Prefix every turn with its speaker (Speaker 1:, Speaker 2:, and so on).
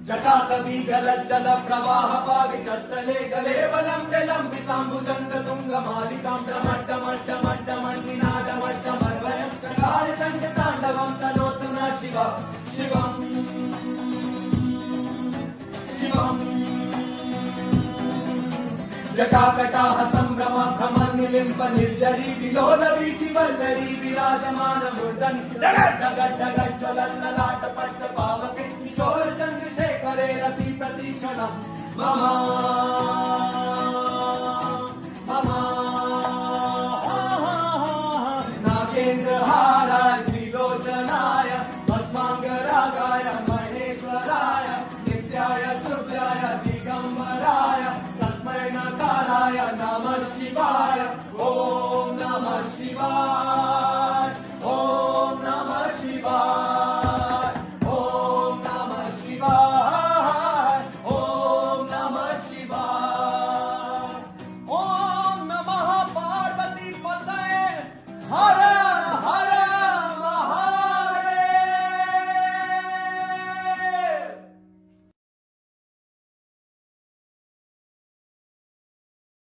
Speaker 1: जटाकवीगलज्जल प्रवाह पावितस्थले गलेवलम्ब्य लम्बिताम्बुजङ्ग तुङ्गमालिकां डमड्डमड्डमड्डमण्डिनादमड्डमर्वयं चकारचण्डताण्डवं तनोतु न शिव शिवम् शिवम् जटाकटाह सम्भ्रम भ्रमनिलिम्ब निर्जरी विलोलवीचि वल्लरी विराजमानमूर्धनि डगड्डगड्डगज्ज्वलल्ललाट पट्ट पावके किशोर चन्द्रशेखरे रति प्रतीक्षणम् मम